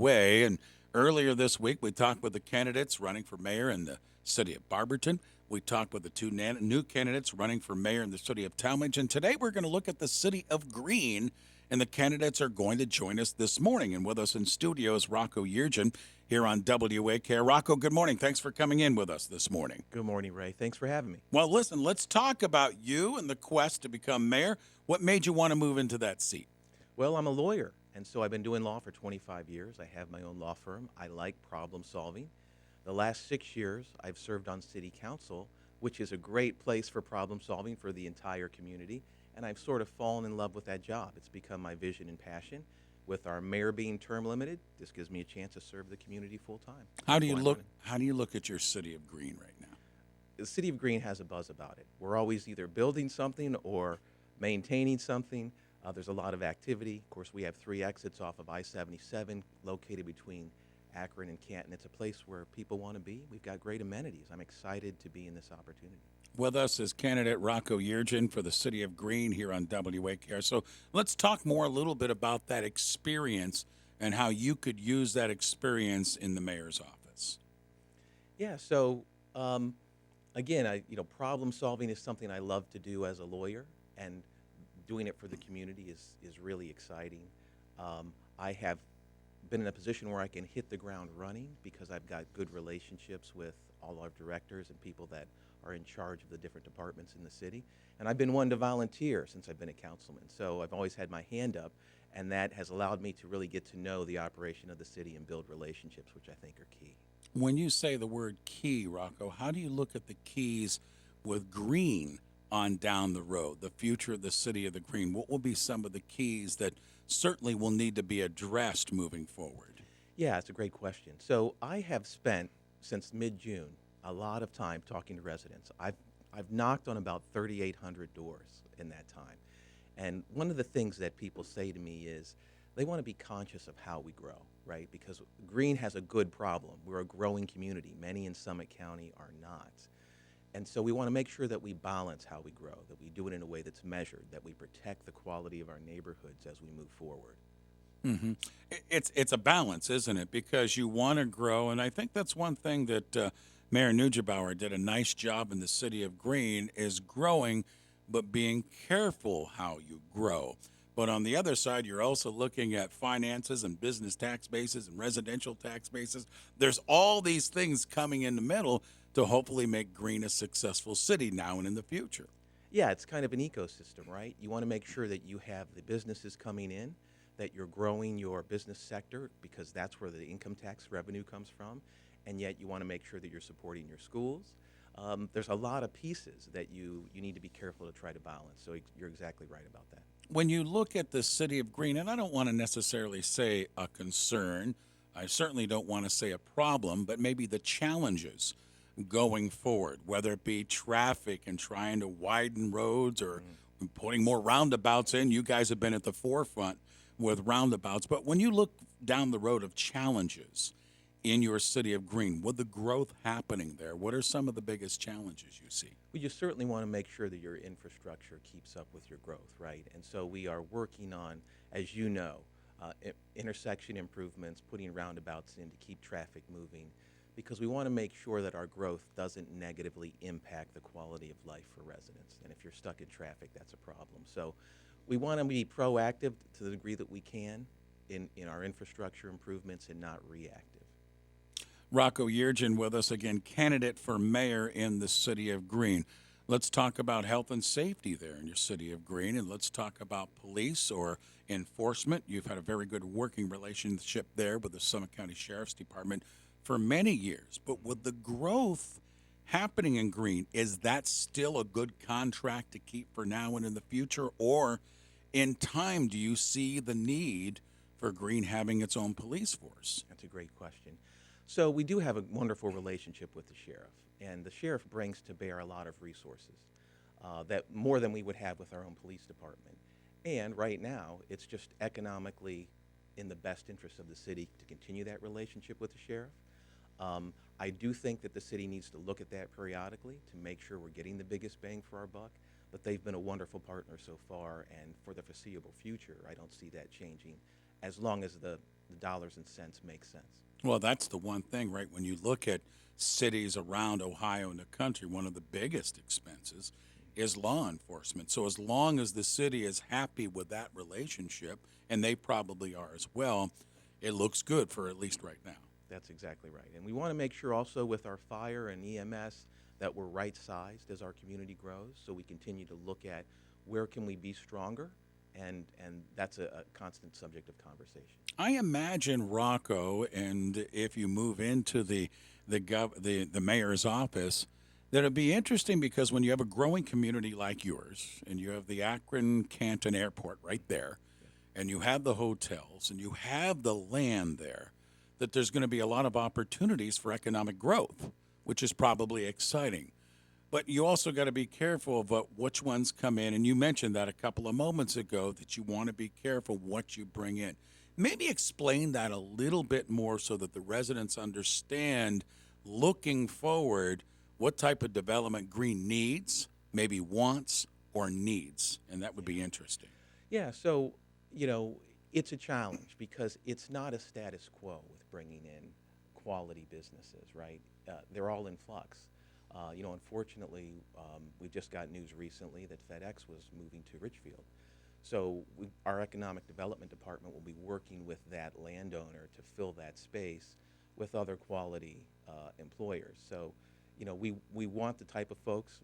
way. And earlier this week, we talked with the candidates running for mayor in the city of Barberton. We talked with the two new candidates running for mayor in the city of Talmadge. And today we're going to look at the city of Greene. And the candidates are going to join us this morning. And with us in studio is Rocco Yeargin here on WAKR. Rocco, good morning. Thanks for coming in with us this morning. Good morning, Ray. Thanks for having me. Well, listen, let's talk about you and the quest to become mayor. What made you want to move into that seat? Well, I'm a lawyer, and so I've been doing law for 25 years. I have my own law firm. I like problem solving. The last 6 years, I've served on city council, which is a great place for problem solving for the entire community, and I've sort of fallen in love with that job. It's become my vision and passion. With our mayor being term limited, this gives me a chance to serve the community full time. How do you look at your city of Greene right now? The city of Greene has a buzz about it. We're always either building something or maintaining something. There's a lot of activity. Of course, we have 3 exits off of I-77 located between Akron and Canton. It's a place where people want to be. We've got great amenities. I'm excited to be in this opportunity. With us is candidate Rocco Yeargin for the city of Greene here on WAKR. So let's talk more a little bit about that experience and how you could use that experience in the mayor's office. Yeah, so again, problem solving is something I love to do as a lawyer, and doing it for the community is really exciting. I have been in a position where I can hit the ground running because I've got good relationships with all our directors and people that are in charge of the different departments in the city. And I've been one to volunteer since I've been a councilman. So I've always had my hand up, and that has allowed me to really get to know the operation of the city and build relationships, which I think are key. When you say the word key, Rocco, how do you look at the keys with Greene on down the road, the future of the city of the Greene? What will be some of the keys that certainly will need to be addressed moving forward? Yeah, it's a great question. So I have spent, since mid-June, a lot of time talking to residents. I've knocked on about 3,800 doors in that time. And one of the things that people say to me is they want to be conscious of how we grow, right? Because Greene has a good problem. We're a growing community. Many in Summit County are not. And so we want to make sure that we balance how we grow, that we do it in a way that's measured, that we protect the quality of our neighborhoods as we move forward. Mm-hmm. It's a balance, isn't it? Because you want to grow, and I think that's one thing that Mayor Neugebauer did a nice job in the city of Greene is growing, but being careful how you grow. But on the other side, you're also looking at finances and business tax bases and residential tax bases. There's all these things coming in the middle to hopefully make Greene a successful city now and in the future. Yeah, it's kind of an ecosystem, right? You want to make sure that you have the businesses coming in, that you're growing your business sector because that's where the income tax revenue comes from, and yet you want to make sure that you're supporting your schools. There's a lot of pieces that you need to be careful to try to balance, so you're exactly right about that. When you look at the city of Greene, and I don't want to necessarily say a concern, I certainly don't want to say a problem, but maybe the challenges going forward, whether it be traffic and trying to widen roads or putting more roundabouts in. You guys have been at the forefront with roundabouts. But when you look down the road of challenges in your city of Greene, with the growth happening there, what are some of the biggest challenges you see? Well, you certainly want to make sure that your infrastructure keeps up with your growth, right? And so we are working on, as you know, intersection improvements, putting roundabouts in to keep traffic moving, because we want to make sure that our growth doesn't negatively impact the quality of life for residents. And if you're stuck in traffic, that's a problem. So we want to be proactive to the degree that we can in our infrastructure improvements and not reactive. Rocco Yeargin with us again, candidate for mayor in the city of Greene. Let's talk about health and safety there in your city of Greene, and let's talk about police or enforcement. You've had a very good working relationship there with the Summit County Sheriff's Department for many years. But with the growth happening in Greene, is that still a good contract to keep for now and in the future? Or in time, do you see the need for Greene having its own police force? That's a great question. So we do have a wonderful relationship with the sheriff, and the sheriff brings to bear a lot of resources that more than we would have with our own police department. And right now, it's just economically in the best interest of the city to continue that relationship with the sheriff. I do think that the city needs to look at that periodically to make sure we're getting the biggest bang for our buck, but they've been a wonderful partner so far, and for the foreseeable future, I don't see that changing as long as the the dollars and cents make sense. Well, that's the one thing, right? When you look at cities around Ohio and the country, one of the biggest expenses is law enforcement. So, as long as the city is happy with that relationship, and they probably are as well, it looks good for at least right now. That's exactly right. And we want to make sure also with our fire and EMS that we're right-sized as our community grows. So we continue to look at where can we be stronger, and that's a constant subject of conversation. I imagine Rocco, and if you move into the mayor's office, that it'd be interesting because when you have a growing community like yours, and you have the Akron Canton Airport right there, and you have the hotels, and you have the land there, that there's going to be a lot of opportunities for economic growth, which is probably exciting. But you also got to be careful about which ones come in. And you mentioned that a couple of moments ago that you want to be careful what you bring in. Maybe explain that a little bit more so that the residents understand looking forward what type of development Green needs, maybe wants, or needs. And that would be interesting. Yeah, so, it's a challenge because it's not a status quo with bringing in quality businesses, right? They're all in flux. Unfortunately, we just got news recently that FedEx was moving to Richfield. So our economic development department will be working with that landowner to fill that space with other quality employers. So, we want the type of folks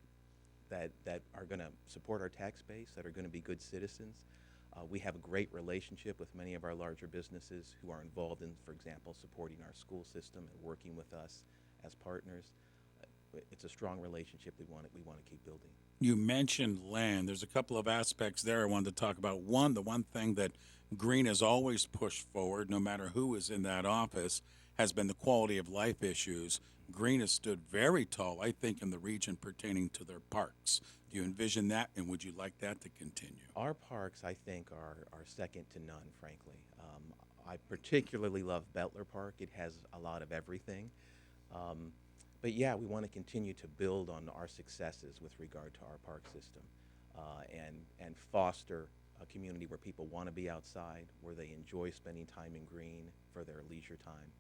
that are going to support our tax base, that are going to be good citizens. We have a great relationship with many of our larger businesses who are involved in, for example, supporting our school system and working with us as partners. It's a strong relationship we want to keep building. You mentioned land. There's a couple of aspects there I wanted to talk about. One, the one thing that Green has always pushed forward, no matter who is in that office, has been the quality of life issues. Green has stood very tall, I think, in the region pertaining to their parks. Do you envision that, and would you like that to continue? Our parks, I think, are second to none, frankly. I particularly love Bettler Park. It has a lot of everything. But yeah, we want to continue to build on our successes with regard to our park system and foster a community where people want to be outside, where they enjoy spending time in green for their leisure time.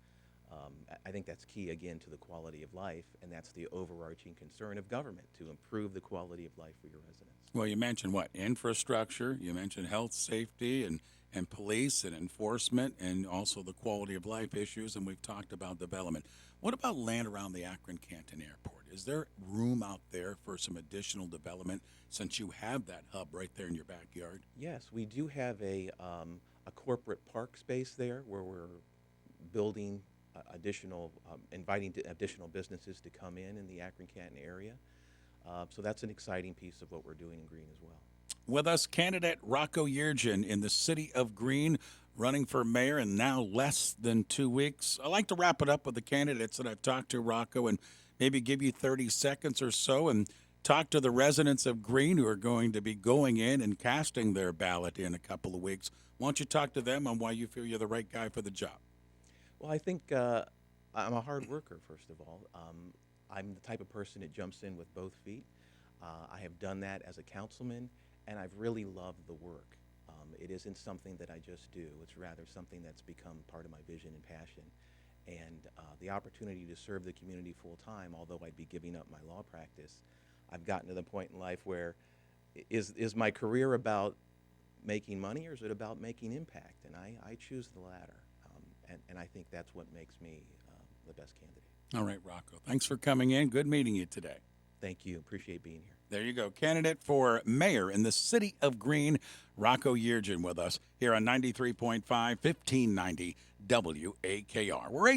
I think that's key, again, to the quality of life, and that's the overarching concern of government, to improve the quality of life for your residents. Well, you mentioned what? Infrastructure, you mentioned health, safety, and police and enforcement, and also the quality of life issues, and we've talked about development. What about land around the Akron Canton Airport? Is there room out there for some additional development since you have that hub right there in your backyard? Yes, we do have a corporate park space there where we're building inviting additional businesses to come in the Akron Canton area. So that's an exciting piece of what we're doing in Green as well. With us, candidate Rocco Yeargin in the city of Green, running for mayor in now less than 2 weeks. I like to wrap it up with the candidates that I've talked to, Rocco, and maybe give you 30 seconds or so and talk to the residents of Green who are going to be going in and casting their ballot in a couple of weeks. Why don't you talk to them on why you feel you're the right guy for the job? Well, I think I'm a hard worker, first of all. I'm the type of person that jumps in with both feet. I have done that as a councilman, and I've really loved the work. It isn't something that I just do. It's rather something that's become part of my vision and passion. And the opportunity to serve the community full-time, although I'd be giving up my law practice, I've gotten to the point in life where is my career about making money, or is it about making impact? And I choose the latter. And I think that's what makes me the best candidate. All right, Rocco. Thanks for coming in. Good meeting you today. Thank you. Appreciate being here. There you go. Candidate for mayor in the city of Green, Rocco Yeargin with us here on 93.5, 1590 WAKR. We're